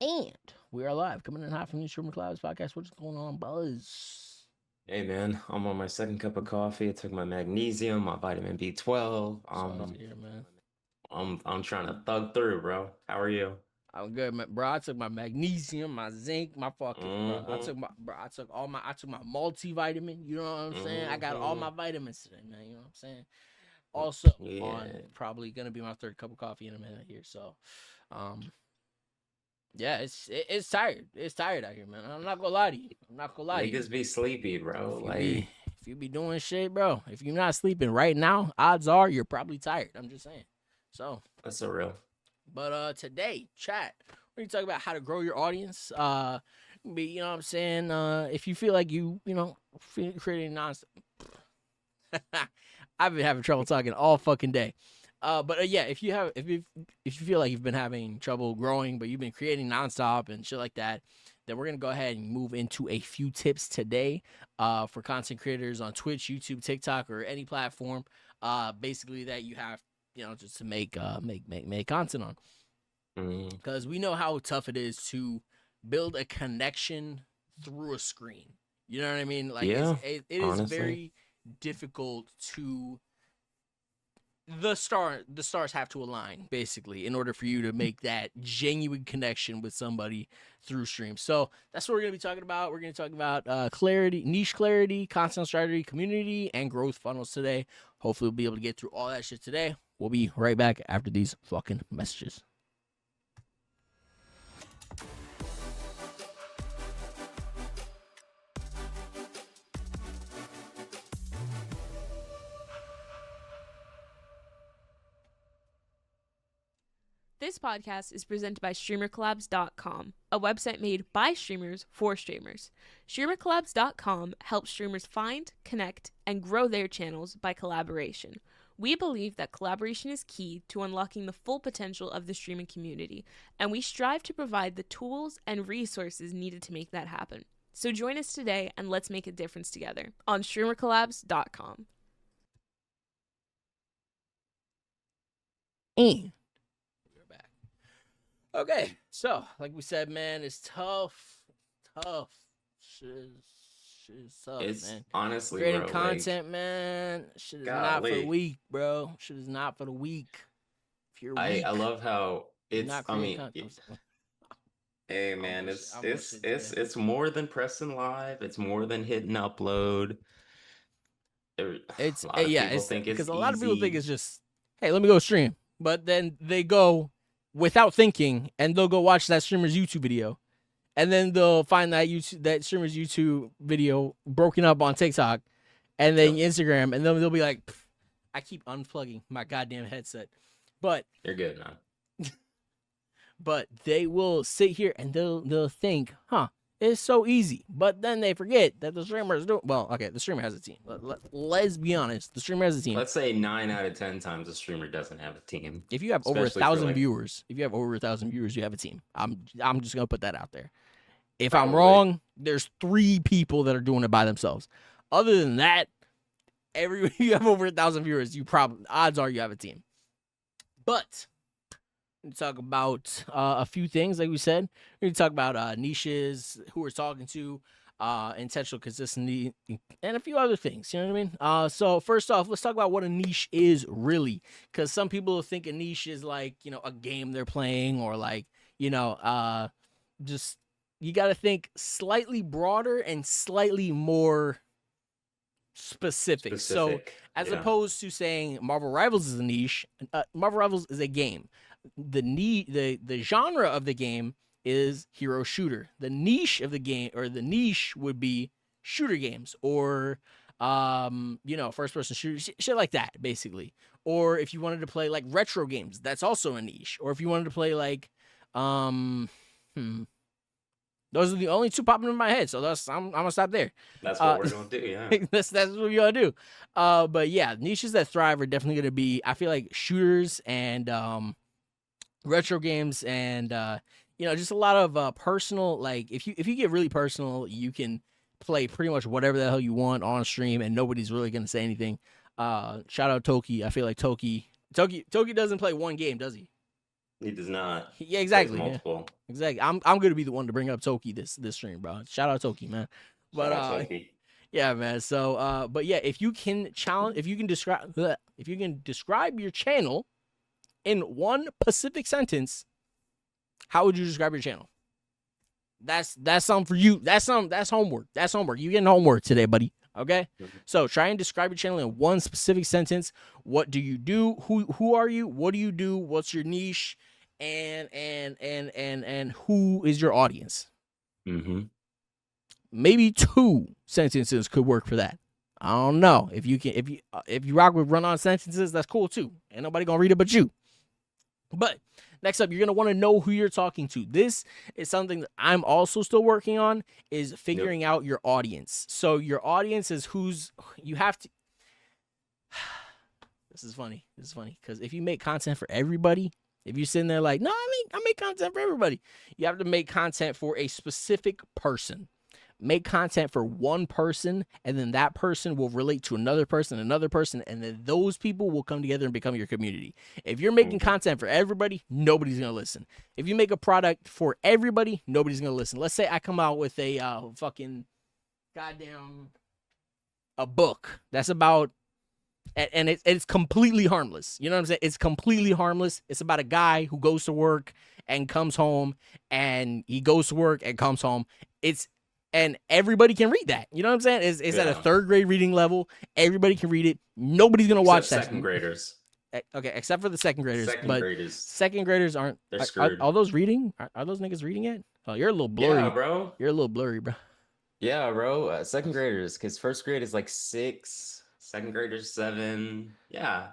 And we are live, coming in hot from the StreamerCollabs podcast. What's going on, Buzz? Hey man, I'm on my second cup of coffee. I took my magnesium, my vitamin B12. Sorry to hear, man. I'm trying to thug through, bro. How are you? I'm good, man. Bro, I took my magnesium, my zinc, my fucking bro. Mm-hmm. I took my multivitamin. You know what I'm saying? I got all Mm-hmm. my vitamins today, man. You know what I'm saying? Also, on Yeah. probably gonna be my third cup of coffee in a minute here. So, um, yeah, it's tired. It's tired out here, man. I'm not gonna lie to you. I'm not gonna lie to you. Niggas be sleepy, bro. If you be Like, if you be doing shit, bro, if you're not sleeping right now, odds are you're probably tired. I'm just saying. So, that's a real. but today, chat, we're gonna talk about how to grow your audience. You know what I'm saying? If you feel like creating nonstop. I've been having trouble talking all fucking day. But yeah, if you feel like you've been having trouble growing, but you've been creating nonstop and shit like that, then we're gonna go ahead and move into a few tips today. For content creators on Twitch, YouTube, TikTok, or any platform. Basically that you have, just to make content on, Mm, because we know how tough it is to build a connection through a screen. You know what I mean? Like yeah, it is honestly. very difficult to the stars have to align basically in order for you to make that genuine connection with somebody through stream. So that's what we're gonna be talking about. We're gonna talk about niche clarity, content strategy, community, and growth funnels today. Hopefully we'll be able to get through all that shit today. We'll be right back after these fucking messages. This podcast is presented by StreamerCollabs.com, a website made by streamers for streamers. StreamerCollabs.com helps streamers find, connect, and grow their channels by collaboration. We believe that collaboration is key to unlocking the full potential of the streaming community, and we strive to provide the tools and resources needed to make that happen. So join us today and let's make a difference together on StreamerCollabs.com. And we're back. Okay, so like we said, man, it's tough. Shit is tough, It's man. honestly, Creating bro. content, man. Shit is not for the Golly. weak, bro. Shit is not for the weak. If you're I weak, love how you're it's. not I creating mean, content. hey man, it's I'm it's bullshit it's today. it's more than pressing live. It's more than hitting upload. A lot of people It's think it's because a lot of people think easy. it's just, hey, let me go stream, but then they go without thinking and they'll go watch that streamer's YouTube video, and then they'll find that streamer's YouTube video broken up on TikTok, and then Yep, Instagram, and then they'll be like, I keep unplugging my goddamn headset, but you're good, man. they will sit here and they'll think, huh, it's so easy. But then they forget that the streamer is doing well. Okay, the streamer has a team. Let's be honest, the streamer has a team. Let's say 9 out of 10 times a streamer doesn't have a team, If you have over especially for 1,000 like viewers, you have a team. I'm just gonna put that out there. If I'm probably. wrong, there's 3 people that are doing it by themselves. Other than that, you have over 1,000 viewers, you probably odds are you have a team. But we talk about a few things, like we said. We talk about niches, who we're talking to, intentional consistency, and a few other things. You know what I mean? So first off, let's talk about what a niche is really, because some people think a niche is like, a game they're playing, or like, just you got to think slightly broader and slightly more specific. So Specific. as Yeah. opposed to saying Marvel Rivals is a niche, Marvel Rivals is a game. The genre of the game is hero shooter. The niche of the game, or the niche, would be shooter games, or first person shooters, shit like that, basically. Or if you wanted to play like retro games, that's also a niche. Or if you wanted to play like those are the only 2 popping in my head, so I'm gonna stop there. That's what we're gonna do, yeah. that's what we gotta do. But yeah, niches that thrive are definitely gonna be, I feel like, shooters and retro games, and just a lot of personal. Like if you get really personal, you can play pretty much whatever the hell you want on stream, and nobody's really gonna say anything. Shout out Toki. I feel like Toki doesn't play one game, does he? He does not. Yeah, Plays exactly. Yeah, multiple. exactly. I'm gonna be the one to bring up Toki this stream, bro. Shout out Toki, man. But Shout out Toki. yeah, man. So but yeah, if you can describe your channel in one specific sentence, how would you describe your channel? That's something for you. That's homework. That's homework. You getting homework today, buddy. Okay? So try and describe your channel in one specific sentence. What do you do? Who are you? What do you do? What's your niche? And who is your audience? Mm-hmm. Maybe 2 sentences could work for that. I don't know. If you rock with run-on sentences, that's cool too. Ain't nobody gonna read it but you. But next up, you're going to want to know who you're talking to. This is something that I'm also still working on, is figuring out your audience. So your audience is you have to. This is funny. Because if you make content for everybody, if you're sitting there like, no, I make content for everybody, you have to make content for a specific person. Make content for one person, and then that person will relate to another person, and then those people will come together and become your community. If you're making content for everybody, nobody's going to listen. If you make a product for everybody, nobody's going to listen. Let's say I come out with a fucking goddamn a book that's about, and it's completely harmless. You know what I'm saying? It's completely harmless. It's about a guy who goes to work and comes home, and he goes to work and comes home. And everybody can read that. You know what I'm saying? It's at a 3rd grade reading level. Everybody can read it. Nobody's going to watch that. Second graders. Okay, except for the second graders. Second graders aren't. They're screwed. Are those reading? Are those niggas reading it? Oh, you're a little blurry. Yeah, bro. You're a little blurry, bro. Yeah, bro. Second graders, because 1st grade is like 6. Second graders 7. Yeah.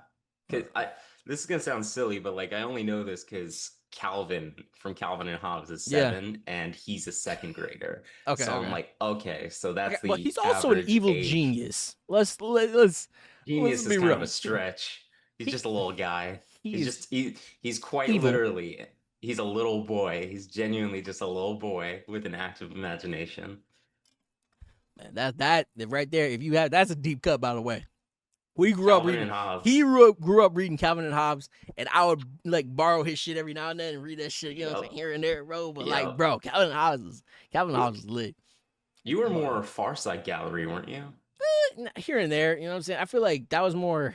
This is going to sound silly, but like I only know this because Calvin from Calvin and Hobbes is 7, and he's a 2nd grader. Okay, so I'm like, okay, so that's the. But he's also an evil genius. Let's genius is kind real. of a stretch. He's just a little guy. He's quite evil. literally. He's a little boy. He's genuinely just a little boy with an active imagination. Man, that right there. If you have, that's a deep cut, by the way. We grew Calvin up reading. and Hobbes. He grew up reading Calvin and Hobbes, and I would like borrow his shit every now and then and read that shit, you know, like here and there, bro. But like, bro, Calvin and Hobbes is lit. You were more Far Side Gallery, weren't you? Here and there, you know what I'm saying. I feel like that was more.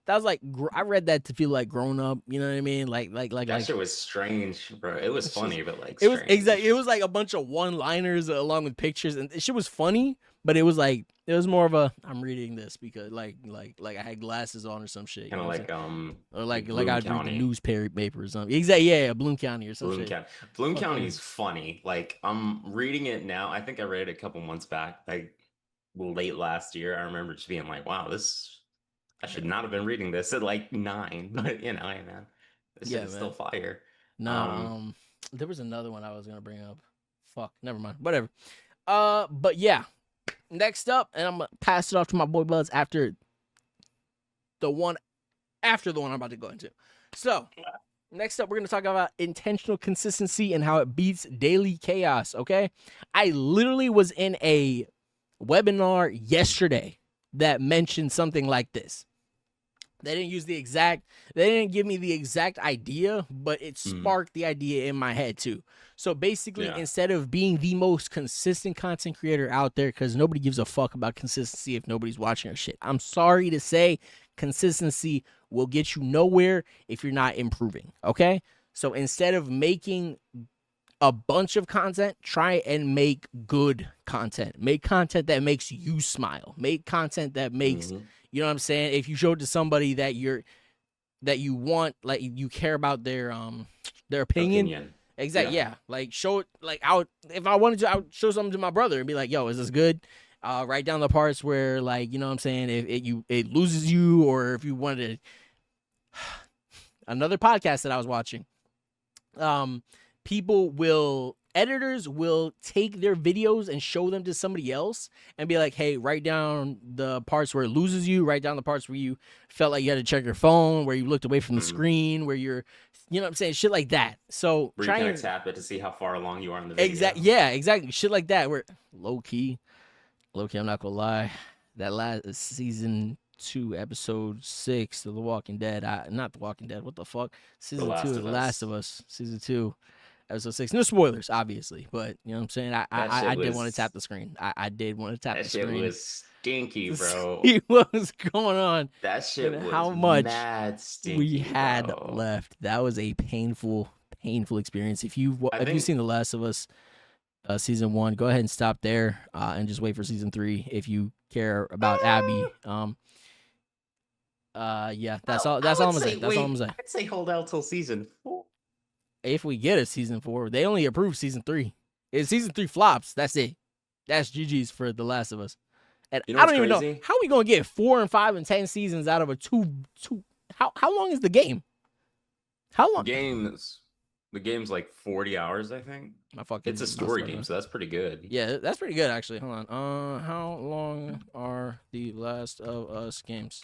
That was like I read that to feel like grown up. You know what I mean? Like that shit was strange, bro. It was funny, but like it was exactly. It was like a bunch of one-liners along with pictures, and the shit was funny. But it was like it was more of a I'm reading this because like I had glasses on or some shit. Kind of like or like I'd read the newspaper or something. Exactly, yeah, Bloom County or something. Bloom County is funny. Like I'm reading it now. I think I read it a couple months back, like late last year. I remember just being like, wow, I should not have been reading this at like 9, but you know, hey man, this shit is still fire. No, there was another one I was gonna bring up. Fuck, never mind. Whatever. But yeah. Next up, and I'm gonna pass it off to my boy Buzz after the one I'm about to go into. So, next up, we're gonna talk about intentional consistency and how it beats daily chaos. Okay, I literally was in a webinar yesterday that mentioned something like this. They didn't give me the exact idea, but it sparked the idea in my head too. So basically, instead of being the most consistent content creator out there, because nobody gives a fuck about consistency if nobody's watching our shit. I'm sorry to say, consistency will get you nowhere if you're not improving, okay? So instead of making a bunch of content, try and make good content. Make content that makes you smile. Make content that makes, you know what I'm saying? If you show it to somebody that you want, like you care about their opinion. Exactly. Yeah. Like show it. Like if I wanted to, I would show something to my brother and be like, "Yo, is this good?" Write down the parts where, like, you know what I'm saying, if it loses you, or if you wanted to. Another podcast that I was watching. Editors will take their videos and show them to somebody else and be like, hey, write down the parts where it loses you, write down the parts where you felt like you had to check your phone, where you looked away from the screen, where you're, you know what I'm saying, shit like that. So where you kind of tap it to see how far along you are in the video. Exactly. Shit like that, where low key, I'm not gonna lie, that last season to episode 6 of The Walking Dead. Not The Walking Dead. What the fuck? Season 2 of The Last of Us. Season 2, episode 6. No spoilers, obviously, but you know what I'm saying. I did want to tap the screen. I did want to tap the screen. That shit was stinky, bro. See what was going on? That shit was how much mad stinky, we had bro. left. That was a painful experience. If you've seen The Last of Us season 1, go ahead and stop there and just wait for season 3 if you care about Abby. Yeah, that's all I'm gonna say. That's all I'm gonna say. I'd say hold out till season 4. If we get a season 4, they only approved season 3. If season 3 flops, that's it. That's GG's for The Last of Us. And I don't even know how we gonna get 4 and 5 and 10 seasons out of a two. How long is the game? How long? The game's like 40 hours, I think. It's a story game, so that's pretty good. Yeah, that's pretty good actually. Hold on. How long are the Last of Us games?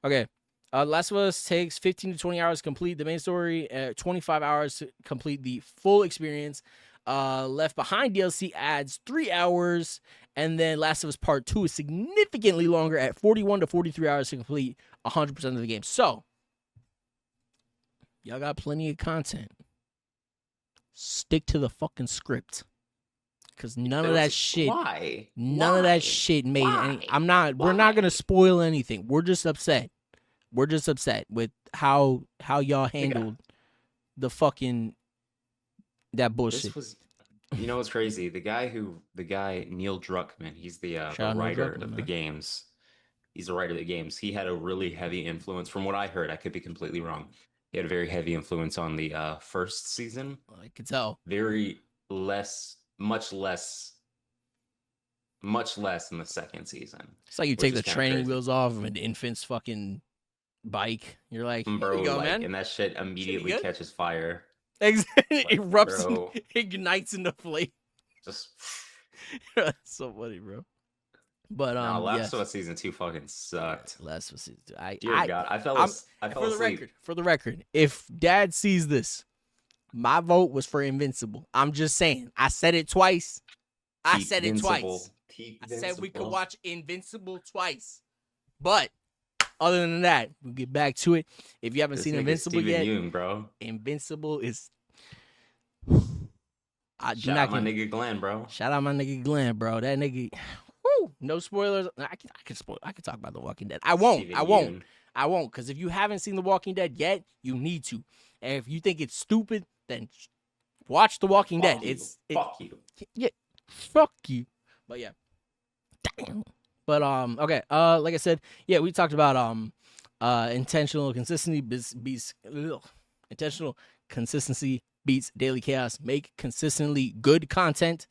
Okay. Last of Us takes 15 to 20 hours to complete the main story, 25 hours to complete the full experience. Left Behind DLC adds 3 hours, and then Last of Us Part 2 is significantly longer at 41 to 43 hours to complete 100% of the game. So, y'all got plenty of content. Stick to the fucking script. Because none of that shit. Why? None of that shit made any. We're not gonna spoil anything. We're just upset. We're just upset with how y'all handled the fucking that bullshit. You know what's crazy? The guy Neil Druckmann, he's the writer of the games. He's the writer of the games. He had a really heavy influence, from what I heard. I could be completely wrong. He had a very heavy influence on the first season. I could tell. Much less in the second season. It's like you take the training wheels off of an infant's fucking bike. You're like, here you go, man. And that shit immediately catches fire. Exactly. Erupts and ignites into flame. Just that's so funny, bro. But Last of Us season 2 fucking sucked. Last of Us season 2. Dear God, I fell asleep. For the record, if Dad sees this, my vote was for Invincible. I'm just saying. I said it twice. I said we could watch Invincible twice. But other than that, we'll get back to it. If you haven't seen Invincible yet, Invincible is. Shout out my nigga Glenn, bro. That nigga. Woo, no spoilers. I can talk about The Walking Dead. I won't. Because if you haven't seen The Walking Dead yet, you need to. And if you think it's stupid, then watch The Walking Dead. Fuck you. Yeah, fuck you. But yeah. Damn. But okay. Like I said, yeah, we talked about intentional consistency beats daily chaos. Make consistently good content.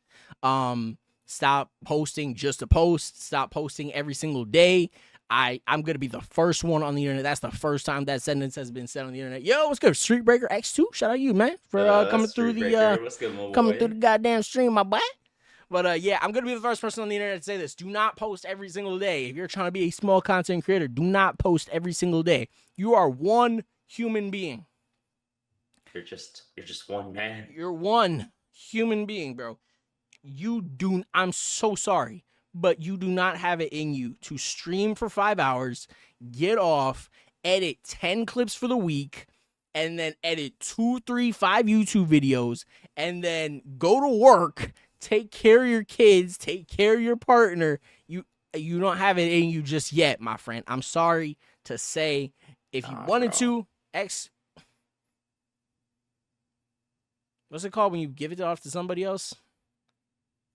Stop posting just to post. Stop posting every single day. I'm going to be the first one on the internet. That's the first time that sentence has been said on the internet. Yo, what's good? Streetbreaker X2. Shout out you, man, for coming through the goddamn stream, my boy. But yeah, I'm going to be the first person on the internet to say this. Do not post every single day. If you're trying to be a small content creator, do not post every single day. You are one human being. You're just one man. You're one human being, bro. I'm so sorry, but you do not have it in you to stream for 5 hours, get off, edit 10 clips for the week, and then edit 2, 3, 5 YouTube videos, and then go to work, take care of your kids, take care of your partner. You don't have it in you just yet, my friend. I'm sorry to say, if you wanted to, what's it called when you give it off to somebody else?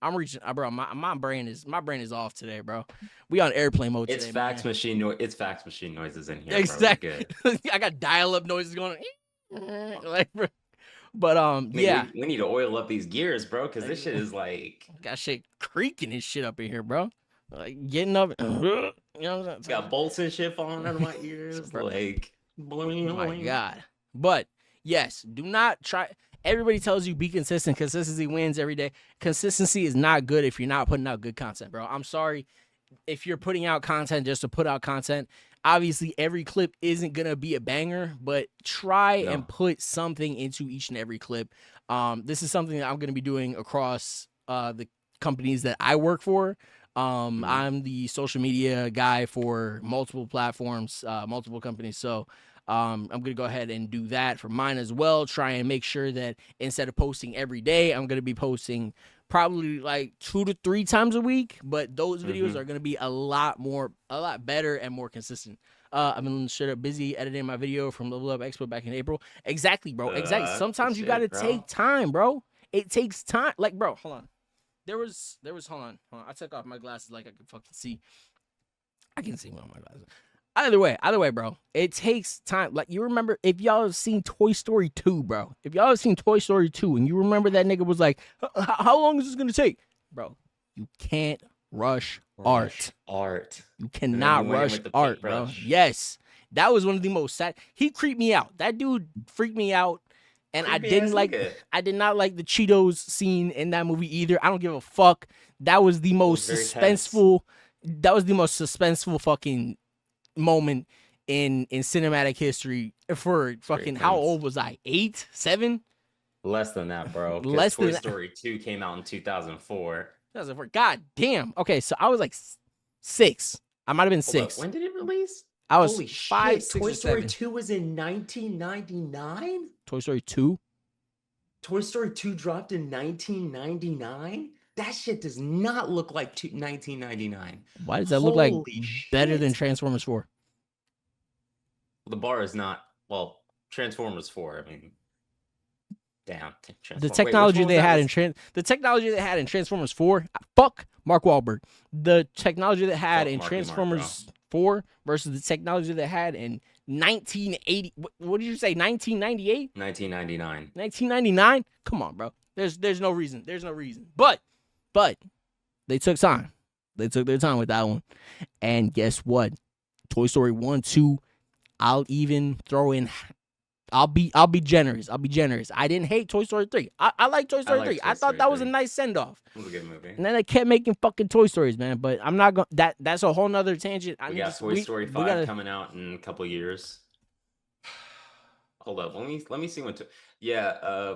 I'm reaching, bro. My brain is off today, bro. We on airplane mode today. It's fax machine noises in here. Exactly. I got dial-up noises going on. Like, bro. But yeah, we need to oil up these gears, bro, because this shit is like got shit creaking and shit up in here, bro. Like getting up, you know what I'm saying? It's got bolts and shit falling out of my ears. Like, oh my God. But yes, do not try. Everybody tells you be consistent. Consistency wins every day. Consistency is not good if you're not putting out good content, bro. I'm sorry if you're putting out content just to put out content. Obviously, every clip isn't going to be a banger, but try and put something into each and every clip. This is something that I'm going to be doing across the companies that I work for. I'm the social media guy for multiple platforms, multiple companies. So I'm going to go ahead and do that for mine as well. Try and make sure that instead of posting every day, I'm going to be posting probably like 2 to 3 times a week. But those videos are going to be a lot better and more consistent. I've been straight up busy editing my video from Level Up Expo back in April. Exactly, bro. Exactly. Sometimes you got to take time, bro. It takes time. Like, bro, hold on. There was hold on. I took off my glasses like I could fucking see. I can see without my glasses. Either way, bro. It takes time. Like, you remember, if y'all have seen Toy Story 2, bro. If y'all have seen Toy Story 2 and you remember that nigga was like, how long is this gonna take? Bro, you can't rush art. You cannot rush art, bro. Yes. That was one of the most sad. He creeped me out. That dude freaked me out. And I did not like the Cheetos scene in that movie either. I don't give a fuck. That was the most suspenseful. That was the most suspenseful fucking moment in cinematic history for fucking. How old was I? 8, 7? Less than that, bro. Less than Toy Story 2 came out in 2004. 2004. God damn. Okay, so I was like 6. I might have been 6. When did it release? I was Holy 5, shit, 6, Toy or Story 7. 2 was in 1999? Toy Story 2? Toy Story 2 dropped in 1999? That shit does not look like 1999. Why does that look like better than Transformers 4? The bar is not, well, Transformers 4, I mean, damn. The technology they had in Transformers 4, fuck Mark Wahlberg. The technology they had in Transformers 4 versus the technology they had in 1980. What did you say? 1998? 1999. 1999? Come on, bro. There's no reason. There's no reason. But they took time. They took their time with that one. And guess what? Toy Story 1, 2, I'll even throw in. I'll be generous. I didn't hate Toy Story 3. I like Toy Story 3. I thought that was a nice send-off. It was a good movie. And then they kept making fucking Toy Stories, man. But I'm not going to... That's a whole nother tangent. We got Toy Story 5 coming out in a couple years. Hold up. Let me see when...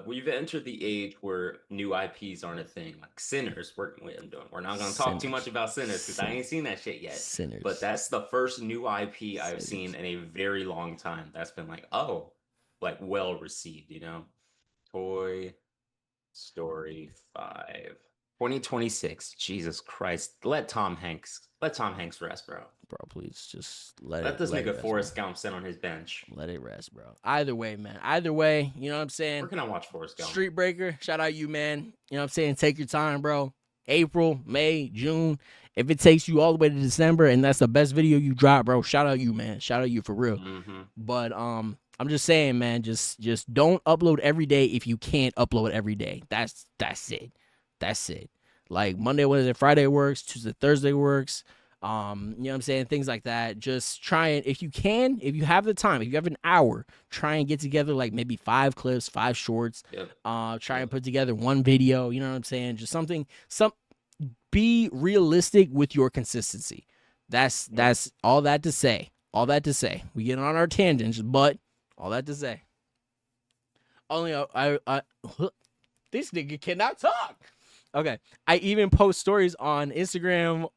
we've entered the age where new IPs aren't a thing. Like Sinners. We're not going to talk too much about Sinners because I ain't seen that shit yet. Sinners. But that's the first new IP I've seen in a very long time. That's been like, oh... like well received, you know. Toy Story 5 2026. Jesus Christ. Let Tom Hanks rest, bro. Bro, please just let this nigga Forrest Gump sit on his bench. Let it rest, bro. Either way, man. Either way, you know what I'm saying? Where can I watch Forrest Gump? Street Breaker, shout out you, man. You know what I'm saying? Take your time, bro. April, May, June. If it takes you all the way to December and that's the best video you drop, bro, shout out you, man. Shout out you for real. But I'm just saying, man, just don't upload every day if you can't upload every day. That's it. That's it. Like Monday, Wednesday, Friday works. Tuesday, Thursday works. You know what I'm saying? Things like that. Just try and, if you can, if you have the time, if you have an hour, try and get together like maybe 5 clips, 5 shorts. Try and put together 1 video. You know what I'm saying? Just be realistic with your consistency. That's all that to say. All that to say. We get on our tangents, but all that to say. Only I this nigga cannot talk. Okay, I even post stories on Instagram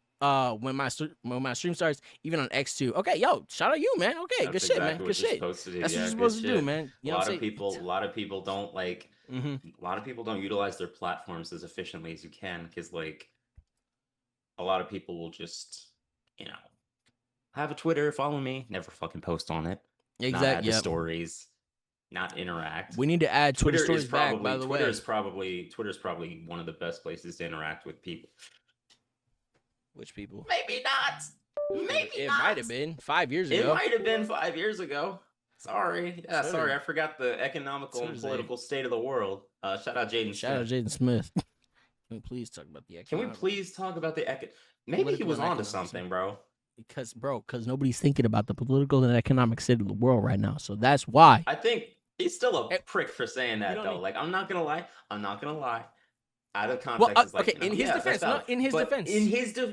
when my stream starts, even on X too. Okay, yo, shout out you, man. Okay, That's good shit, man. Good shit. That's what you're supposed to do, man. You know a lot of people don't like. A lot of people don't utilize their platforms as efficiently as you can because like a lot of people will just have a Twitter, follow me, never fucking post on it. Exactly. Not add the stories, not interact. We need to add Twitter stories back, by the way. Twitter's probably one of the best places to interact with people. Which people? Maybe not. It might have been 5 years ago. It might have been 5 years ago. Sorry. Yeah, sorry. I forgot the economical and political state of the world. Shout out Jaden Smith. Shout out Jaden Smith. Can we please talk about the Can we please talk about the Maybe he was onto something, bro. Because nobody's thinking about the political and economic state of the world right now. So that's why. I think he's still a prick for saying that, though. Like, I'm not gonna lie. Out of context, well, is like, okay, in his defense, no, in his defense.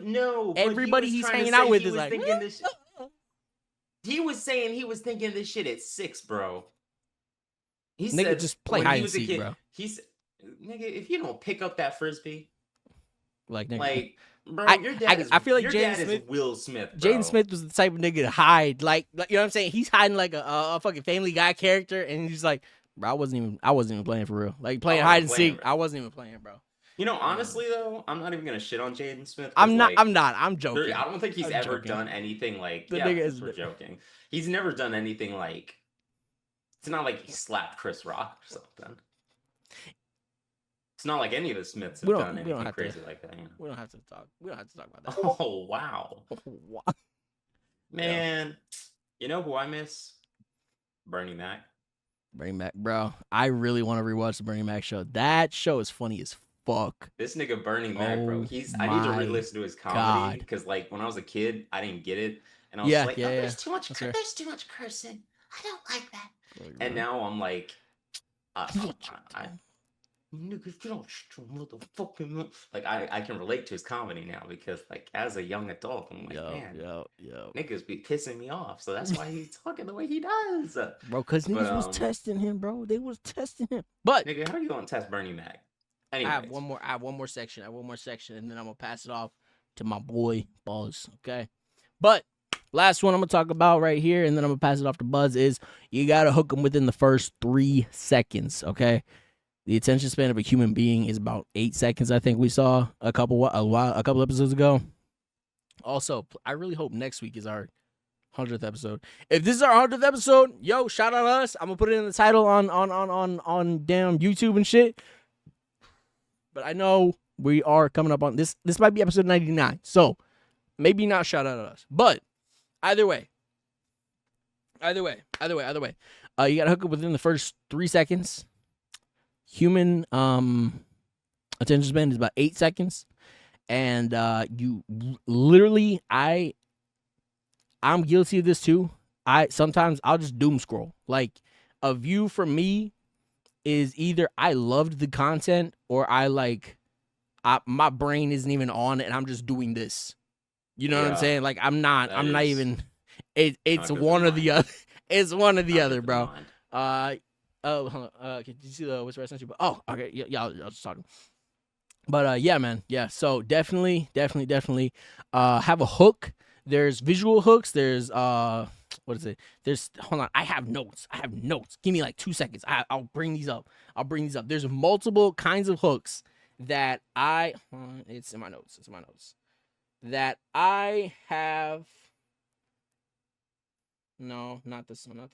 No. Everybody he's hanging out with is like, he was saying he was thinking this shit at 6, bro. He nigga, said, just play hide and seek, bro. He's nigga, if you don't pick up that frisbee, like, nigga, like Bro, your dad is. I feel like your Jaden dad Smith. is Will Smith. Bro. Jaden Smith was the type of nigga to hide, like you know what I'm saying. He's hiding like a fucking Family Guy character, and he's like, bro, I wasn't even playing for real. Like playing hide and seek, I wasn't even playing, bro. You know, honestly though, I'm not even gonna shit on Jaden Smith. I'm not. Like, I'm joking. I don't think he's ever done anything like. The yeah, nigga is we're joking. He's never done anything like. It's not like he slapped Chris Rock or something. It's not like any of the Smiths have done anything crazy like that. You know? We don't have to talk. We don't have to talk about that. Oh wow, man! You know who I miss? Bernie Mac. Bernie Mac, bro. I really want to rewatch the Bernie Mac show. That show is funny as fuck. This nigga Bernie Mac, bro. I need to re-listen to his comedy because, like, when I was a kid, I didn't get it, and I was like, "There's too much. There's too much cursing. I don't like that." And now I'm like, niggas, you don't motherfucking like. I can relate to his comedy now because, like, as a young adult, I'm like, man, niggas be pissing me off. So that's why he's talking the way he does, bro. Because niggas was testing him, bro. They was testing him. But nigga, how are you gonna test Bernie Mac? Anyways. I have one more section, and then I'm gonna pass it off to my boy Buzz. Okay, but last one I'm gonna talk about right here, and then I'm gonna pass it off to Buzz. Is you gotta hook them within the first 3 seconds. Okay, the attention span of a human being is about 8 seconds. I think we saw a couple episodes ago. Also, I really hope next week is our 100th episode. If this is our 100th episode, yo, shout out us. I'm gonna put it in the title on damn YouTube and shit. But I know we are coming up on this. This might be episode 99, so maybe not shout out at us. But either way, you gotta hook up within the first 3 seconds. Human attention span is about 8 seconds, and you literally, I'm guilty of this too. Sometimes I'll just doom scroll. Like, a view for me is either I loved the content or my brain isn't even on it and I'm just doing this. You know what I'm saying? Like, I'm not even. It's one or the other. It's one or the other, bro. Hold on. Did you see what's I sent you? Oh, okay. Yeah, I was just talking. But yeah, man. Yeah. So definitely have a hook. There's visual hooks. There's what is it? Hold on. I have notes. Give me like 2 seconds. I'll bring these up. There's multiple kinds of hooks that it's in my notes. That I have. No, not this one.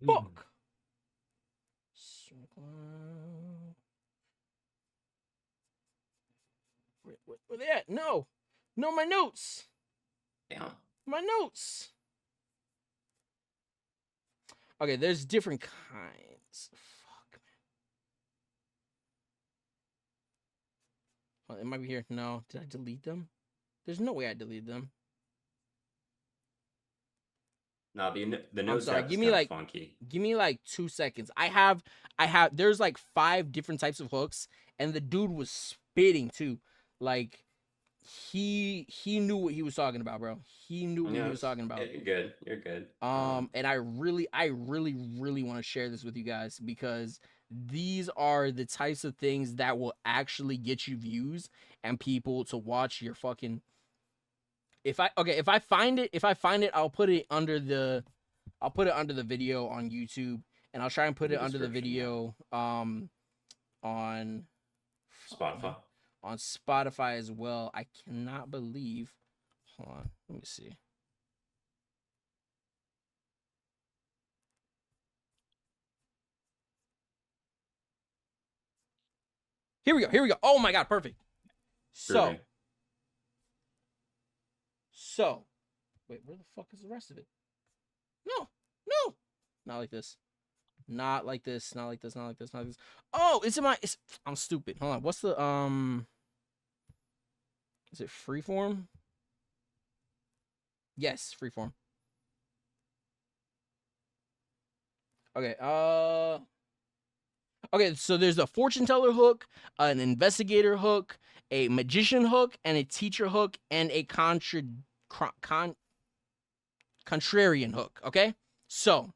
Fuck. Where they at? No, my notes. Yeah. My notes. Okay, there's different kinds. Fuck, man. Oh, it might be here. No, did I delete them? There's no way I deleted them. No, the notes are give me like funky. Give me like 2 seconds. I have. There's like 5 different types of hooks, and the dude was spitting too. Like, he knew what he was talking about, bro. He knew what he was talking about. You're good. And I really want to share this with you guys because these are the types of things that will actually get you views and people to watch your fucking. If I find it, I'll put it under the video on YouTube, and I'll try and put it under the video on Spotify. On Spotify as well. I cannot believe. Hold on, let me see. Here we go. Oh my god, perfect. So, wait, where the fuck is the rest of it? No, not like this. Not like this. Oh, I'm stupid. Hold on. What's the is it freeform? Yes, freeform. Okay. Okay, so there's a fortune teller hook, an investigator hook, a magician hook, and a teacher hook, and a contrarian hook. Okay, so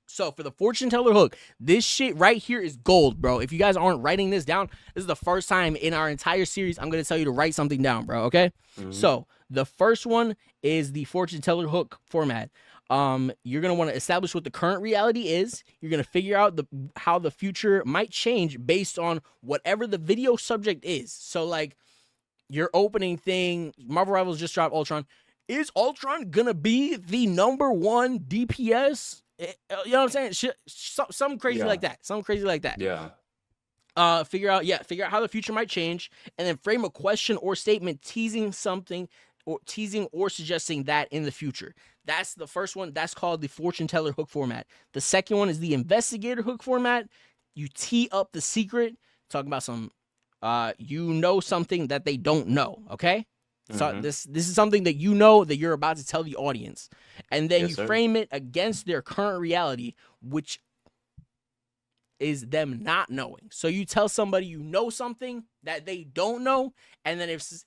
So for the fortune teller hook, this shit right here is gold, bro. If you guys aren't writing this down, this is the first time in our entire series I'm going to tell you to write something down, bro, okay? So the first one is the fortune teller hook format. You're going to want to establish what the current reality is. You're going to figure out how the future might change based on whatever the video subject is. So like your opening thing, Marvel Rivals just dropped Ultron. Is Ultron going to be the #1 DPS? You know what I'm saying? Something crazy like that. Something crazy like that. Yeah. Figure out how the future might change, and then frame a question or statement teasing something or suggesting that in the future. That's the first one. That's called the fortune teller hook format. The second one is the investigator hook format. You tee up the secret, talk about some, something that they don't know. Okay. So this is something that you know that you're about to tell the audience. And then you frame it against their current reality, which is them not knowing. So you tell somebody you know something that they don't know, and then if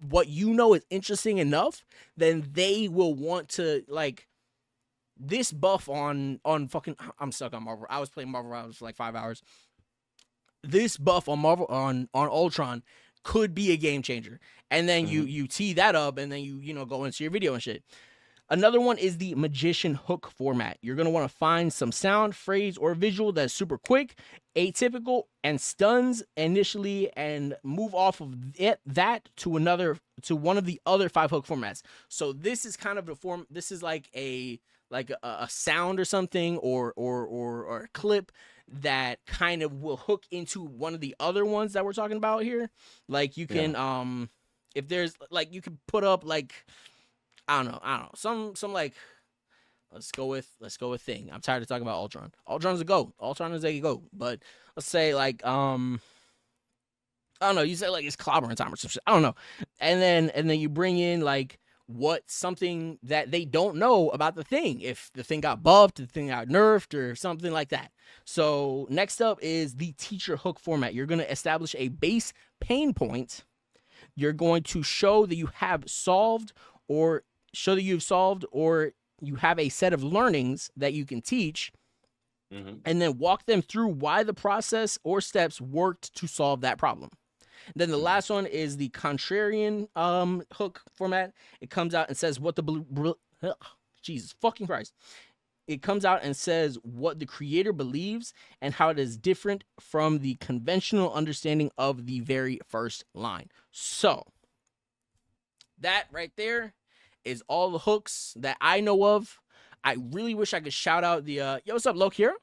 what you know is interesting enough, then they will want to, like, this buff on fucking, I'm stuck on Marvel. I was playing Marvel Rivals for like 5 hours. This buff on Marvel on Ultron could be a game changer. And then you tee that up, and then you go into your video and shit. Another one is the magician hook format. You're going to want to find some sound, phrase, or visual that's super quick, atypical, and stuns initially, and move off of that to one of the other 5 hook formats. So this is kind of the form. This is like a sound or something, or a clip that kind of will hook into one of the other ones that we're talking about here. Like you can if there's like, you can put up like, I don't know, some like, let's go with thing. I'm tired of talking about Ultron. Ultron's a GOAT. Ultron is a GOAT. But let's say like, I don't know, you say like it's clobbering time or some shit. I don't know. And then you bring in like something that they don't know about the thing. If the thing got buffed, the thing got nerfed, or something like that. So next up is the teacher hook format. You're going to establish a base pain point. You're going to show that you have solved, or you have a set of learnings that you can teach, and then walk them through why the process or steps worked to solve that problem. Then the last one is the contrarian hook format. It comes out and says what Jesus fucking Christ. It comes out and says what the creator believes and how it is different from the conventional understanding of the very first line. So that right there is all the hooks that I know of. I really wish I could shout out the yo, what's up, Loki here?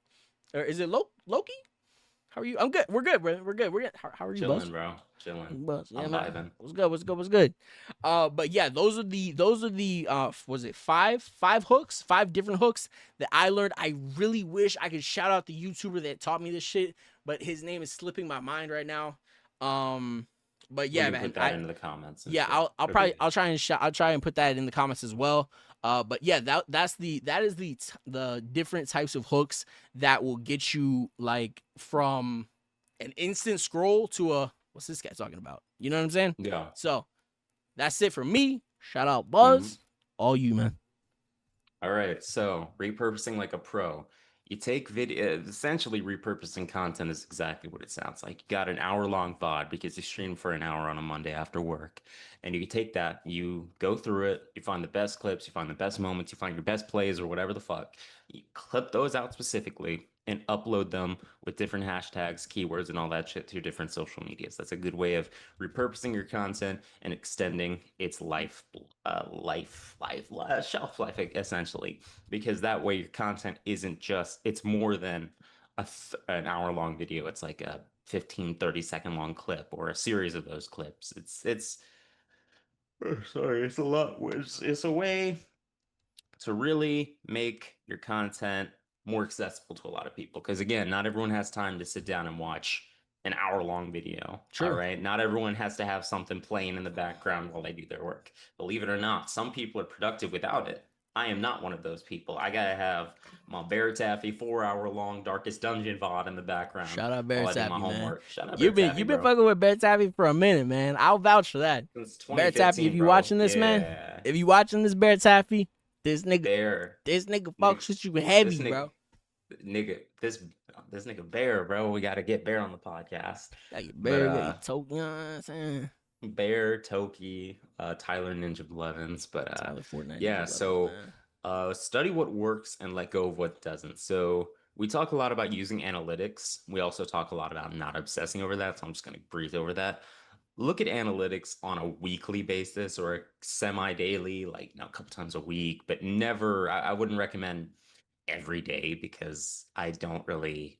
Or is it Loki? How are you? I'm good. We're good, bro. We're good. How are you, Chilling, Buzz? Bro. Chilling. Buzz. Yeah, I'm man. vibing. What's good? But yeah, those are the was it five hooks, 5 different hooks that I learned. I really wish I could shout out the YouTuber that taught me this shit, but his name is slipping my mind right now. But yeah, man. Put that into the comments. Yeah, I'll try and put that in the comments as well. But yeah, that is the different types of hooks that will get you like from an instant scroll to a, what's this guy talking about? You know what I'm saying? Yeah. So that's it for me. Shout out Buzz. All you, man. All right. So repurposing like a pro. You take video, essentially repurposing content is exactly what it sounds like. You got an hour-long VOD because you stream for an hour on a Monday after work. And you take that, you go through it, you find the best clips, you find the best moments, you find your best plays or whatever the fuck. You clip those out specifically and upload them with different hashtags, keywords, and all that shit to your different social medias. That's a good way of repurposing your content and extending its shelf life, essentially. Because that way your content isn't just, it's more than an hour-long video. It's like a 15, 30-second long clip or a series of those clips. It's a lot. It's a way to really make your content more accessible to a lot of people. Because again, not everyone has time to sit down and watch an hour-long video. Sure. All right. Not everyone has to have something playing in the background while they do their work. Believe it or not, some people are productive without it. I am not one of those people. I gotta have my Bear Taffy 4-hour-long Darkest Dungeon VOD in the background. Shout out Bear Taffy, man. Shout out You've been fucking with Bear Taffy for a minute, man. I'll vouch for that. Bear Taffy, if you watching this, man, if you watching this, Bear Taffy, this nigga fucks with you heavy, bro. nigga, this nigga Bear, bro. We gotta get Bear on the podcast. Got your But bear, got your token, you know what I'm saying? Bear, Toki, Tyler Ninja Blevins. But Tyler Fortnite yeah, Ninja Levels, so man. study what works and let go of what doesn't. So we talk a lot about using analytics. We also talk a lot about not obsessing over that. So I'm just gonna breeze over that. Look at analytics on a weekly basis or a semi-daily, like a couple times a week, but never. I wouldn't recommend every day because I don't really,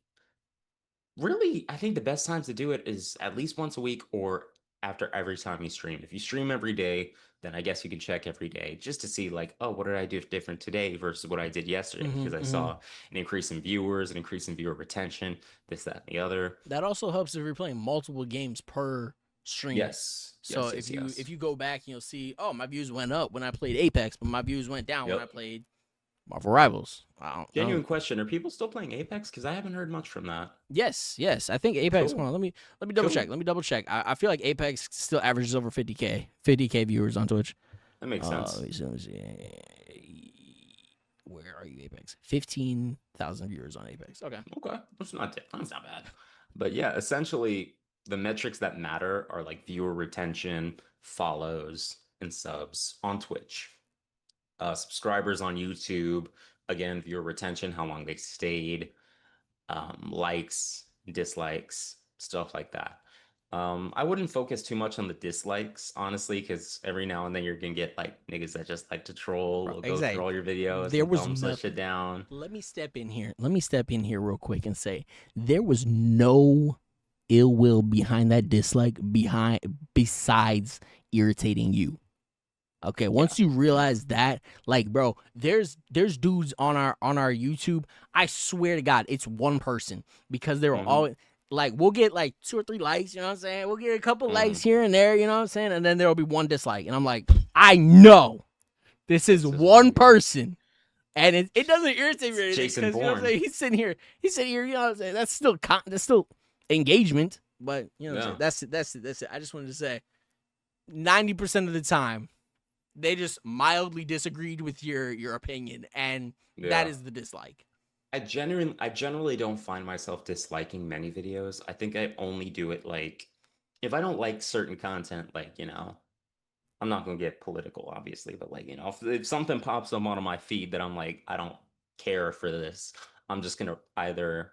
I think the best times to do it is at least once a week or after every time you stream. If you stream every day, then I guess you can check every day just to see like, oh, what did I do different today versus what I did yesterday? Because I saw an increase in viewers, an increase in viewer retention, this, that, and the other. That also helps if you're playing multiple games per stream. Yes. So Yes, if you go back, you'll see, oh, my views went up when I played Apex, but my views went down when I Yep. played Marvel Rivals. Genuine question: are people still playing Apex? Because I haven't heard much from that. Yes. I think Apex. Cool. Hold on, let me double Cool. check. Let me double check. I feel like Apex still averages over 50K viewers on Twitch. That makes sense. Let me see. Where are you, Apex? 15,000 viewers on Apex. Okay. That's not bad. But yeah, essentially the metrics that matter are like viewer retention, follows, and subs on Twitch. Subscribers on YouTube, again, viewer retention, how long they stayed, likes, dislikes, stuff like that. I wouldn't focus too much on the dislikes, honestly, because every now and then you're gonna get like niggas that just like to troll or go through all your videos There and was thumbs that nothing. shit down. Let me step in here real quick and say there was no ill will behind that dislike besides irritating you. Okay, once you realize that, like, bro, there's dudes on our YouTube. I swear to God, it's one person because they were all like, we'll get like 2 or 3 likes. You know what I'm saying? We'll get a couple likes here and there. You know what I'm saying? And then there'll be one dislike, and I'm like, I know this is one person, and it doesn't irritate me because you know what I'm saying? He's sitting here. You know what I'm saying? That's still engagement, but you know what I'm saying? That's it. I just wanted to say, 90% of the time, they just mildly disagreed with your opinion, and that is the dislike. I generally don't find myself disliking many videos. I think I only do it like if I don't like certain content, like, I'm not gonna get political, obviously, but like, if something pops up on my feed that I'm like, I don't care for this, I'm just gonna either,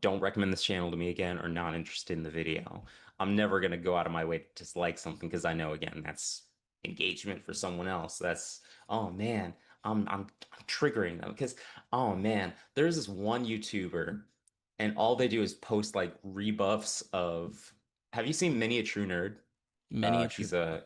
don't recommend this channel to me again or not interested in the video. I'm never gonna go out of my way to dislike something because I know, again, that's engagement for someone else. That's, oh man, I'm triggering them because, oh man, there's this one YouTuber and all they do is post like rebuffs of. Have you seen Many a True Nerd? He's a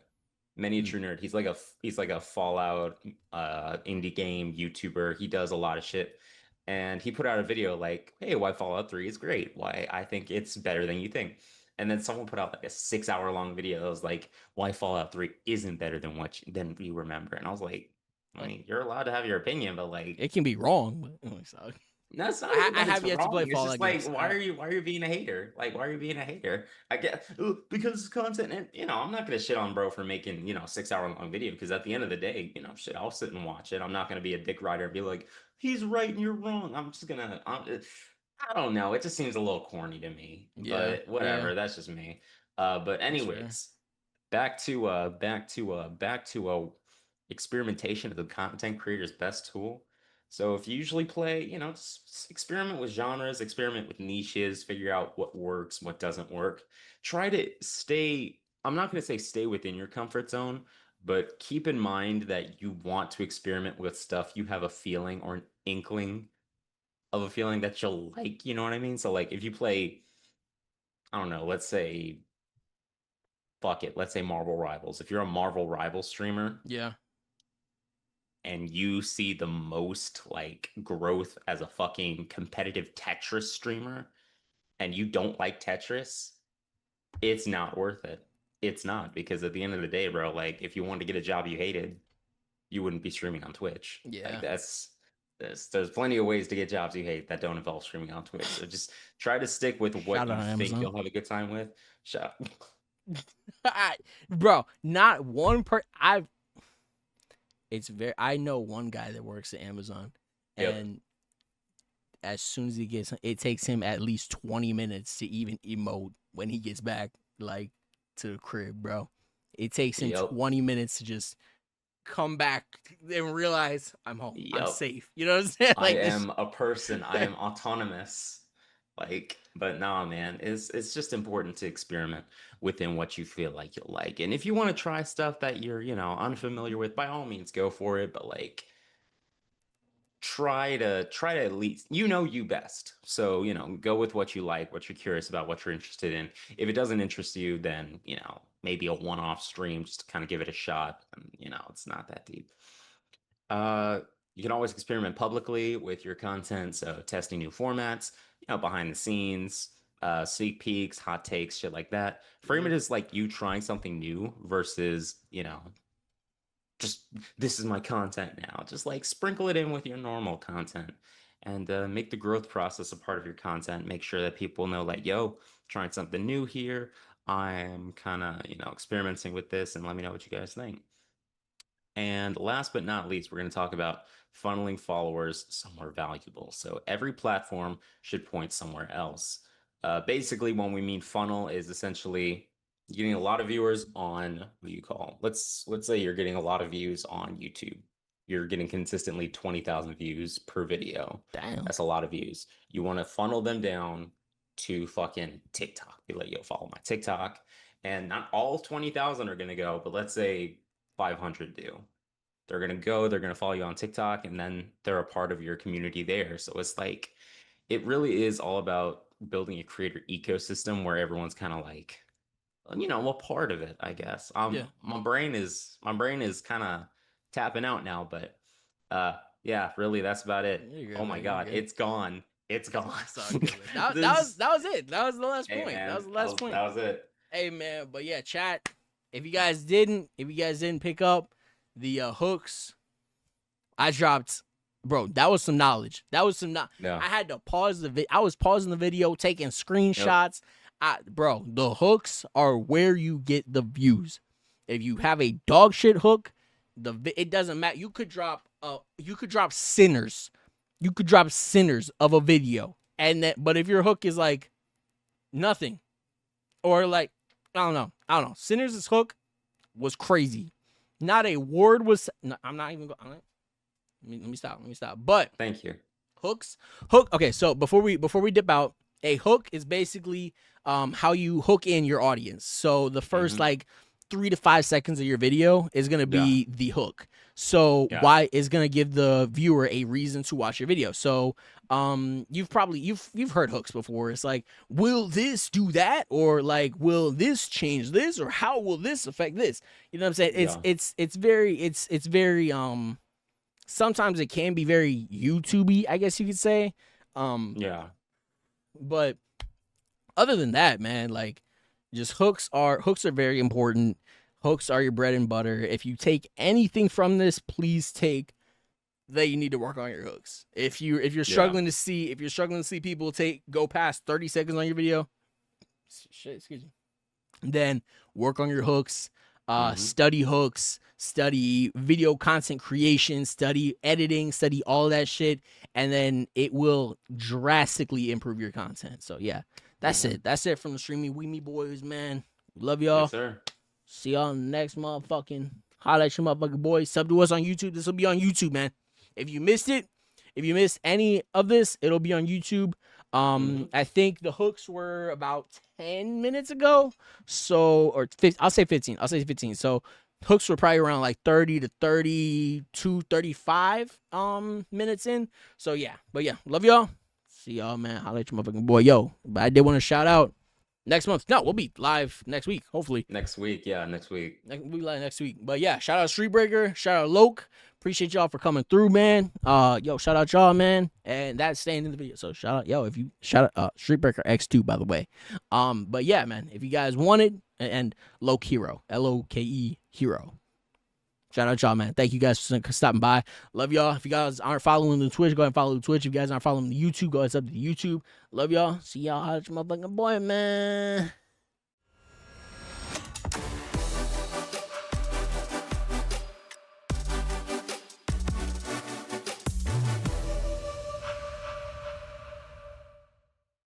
miniature nerd. He's like a Fallout indie game YouTuber. He does a lot of shit. And he put out a video like, hey, why Fallout 3 is great. Why I think it's better than you think. And then someone put out like a 6-hour long video that was like, why Fallout 3 isn't better than you remember. And I was like, I mean, you're allowed to have your opinion, but like it can be wrong. But no, it's not. I have yet to play Fallout. It's just like, why are you being a hater? Like, why are you being a hater? I get because it's content, and I'm not gonna shit on bro for making 6-hour long video because at the end of the day, shit, I'll sit and watch it. I'm not gonna be a dick rider and be like, he's right and you're wrong. I'm just gonna, I don't know. It just seems a little corny to me. Yeah, but whatever. That's just me. But anyways, back to experimentation of the content creator's best tool. So if you usually play, just experiment with genres, experiment with niches, figure out what works, what doesn't work. Try to stay, I'm not going to say stay within your comfort zone, but keep in mind that you want to experiment with stuff you have a feeling or an inkling of a feeling that you'll like, you know what I mean? So like if you play, I don't know, let's say, fuck it, let's say Marvel Rivals. If you're a Marvel Rivals streamer, yeah, and you see the most like growth as a fucking competitive Tetris streamer and you don't like Tetris, it's not worth it. It's not, because at the end of the day, bro, like if you wanted to get a job you hated, you wouldn't be streaming on Twitch. Yeah. Like there's plenty of ways to get jobs you hate that don't involve streaming on Twitch. So just try to stick with what you think you'll have a good time with. Shut up. Bro, not one I know one guy that works at Amazon, and as soon as it takes him at least 20 minutes to even emote when he gets back, like, to the crib, bro. It takes him 20 minutes to just come back and realize I'm home. I'm safe. You know what I'm saying? Like, I am a person. I am autonomous. Like, but nah, man, it's just important to experiment within what you feel like you'll like. And if you want to try stuff that you're, unfamiliar with, by all means, go for it. But like, try to at least, you best. So, go with what you like, what you're curious about, what you're interested in. If it doesn't interest you, then, maybe a one-off stream just to kind of give it a shot. And, it's not that deep. You can always experiment publicly with your content. So testing new formats, behind the scenes, sneak peeks, hot takes, shit like that. Frame it as like you trying something new versus, just this is my content now. Just like sprinkle it in with your normal content and make the growth process a part of your content. Make sure that people know, like, yo, trying something new here. I'm kind of, experimenting with this, and let me know what you guys think. And last but not least, we're going to talk about funneling followers somewhere valuable. So every platform should point somewhere else. Basically, when we mean funnel is essentially getting a lot of viewers on, what do you call? Let's say you're getting a lot of views on YouTube. You're getting consistently 20,000 views per video. Damn. That's a lot of views. You want to funnel them down to fucking TikTok. Be like, yo, follow my TikTok. And not all 20,000 are going to go, but let's say 500 do. They're going to go, they're going to follow you on TikTok, and then they're a part of your community there. So it's like, it really is all about building a creator ecosystem where everyone's kind of like, a part of it, I guess. My brain is kind of tapping out now, but yeah, really, that's about it. Oh my God, it's gone. It's gone. That was it. That was the last point. Man, that was the last point. That was it. Hey man, but yeah, chat. If you guys didn't pick up the hooks, I dropped, bro. That was some knowledge. I had to pause the I was pausing the video, taking screenshots. Bro, the hooks are where you get the views. If you have a dog shit hook, it doesn't matter. You could drop sinners. You could drop sinners of a video, but if your hook is like nothing, or like I don't know. Sinners' hook was crazy. Not a word was. No, I'm not even going. Let me stop. But thank you. Hook. Okay, so before we dip out, a hook is basically how you hook in your audience. So the first like 3 to 5 seconds of your video is gonna be the hook. So why is gonna give the viewer a reason to watch your video. So you've heard hooks before. It's like, will this do that, or like, will this change this, or how will this affect this? You know what I'm saying? It's very sometimes it can be very YouTubey, I guess you could say. But other than that, man, like, just hooks are very important. Hooks are your bread and butter. If you take anything from this, please take that you need to work on your hooks. If you're struggling to see people go past 30 seconds on your video, then work on your hooks. Study hooks, study video content creation, study editing, study all that shit, and then it will drastically improve your content. So yeah, that's it. That's it from the Streamy Weemy Boys, man. Love y'all. Yes, sir. See y'all in the next motherfucking holla at your motherfucking boys. Sub to us on YouTube. This will be on YouTube, man. If you missed it, if you missed any of this, it'll be on YouTube. I think the hooks were about 10 minutes ago. So, or 15, I'll say 15. So hooks were probably around like 30 to 32, 35 minutes in. So yeah, but yeah, love y'all. See y'all, man. Holla at your motherfucking boy. Yo, but I did want to shout out next month. No, we'll be live next week, hopefully. Next week, yeah, next week. We'll be live next week. But yeah, shout out Streetbreaker, shout out Loke. Appreciate y'all for coming through, man. Yo, shout out y'all, man. And that's staying in the video. So shout out, yo, if you shout out Streetbreaker X2, by the way. But yeah, man, if you guys wanted, and Loke Hero, Loke Hero. Shout out y'all, man. Thank you guys for stopping by. Love y'all. If you guys aren't following the Twitch, go ahead and follow the Twitch. If you guys aren't following the YouTube, go ahead and sub to the YouTube. Love y'all. See y'all. Holla at your motherfucking boy, man.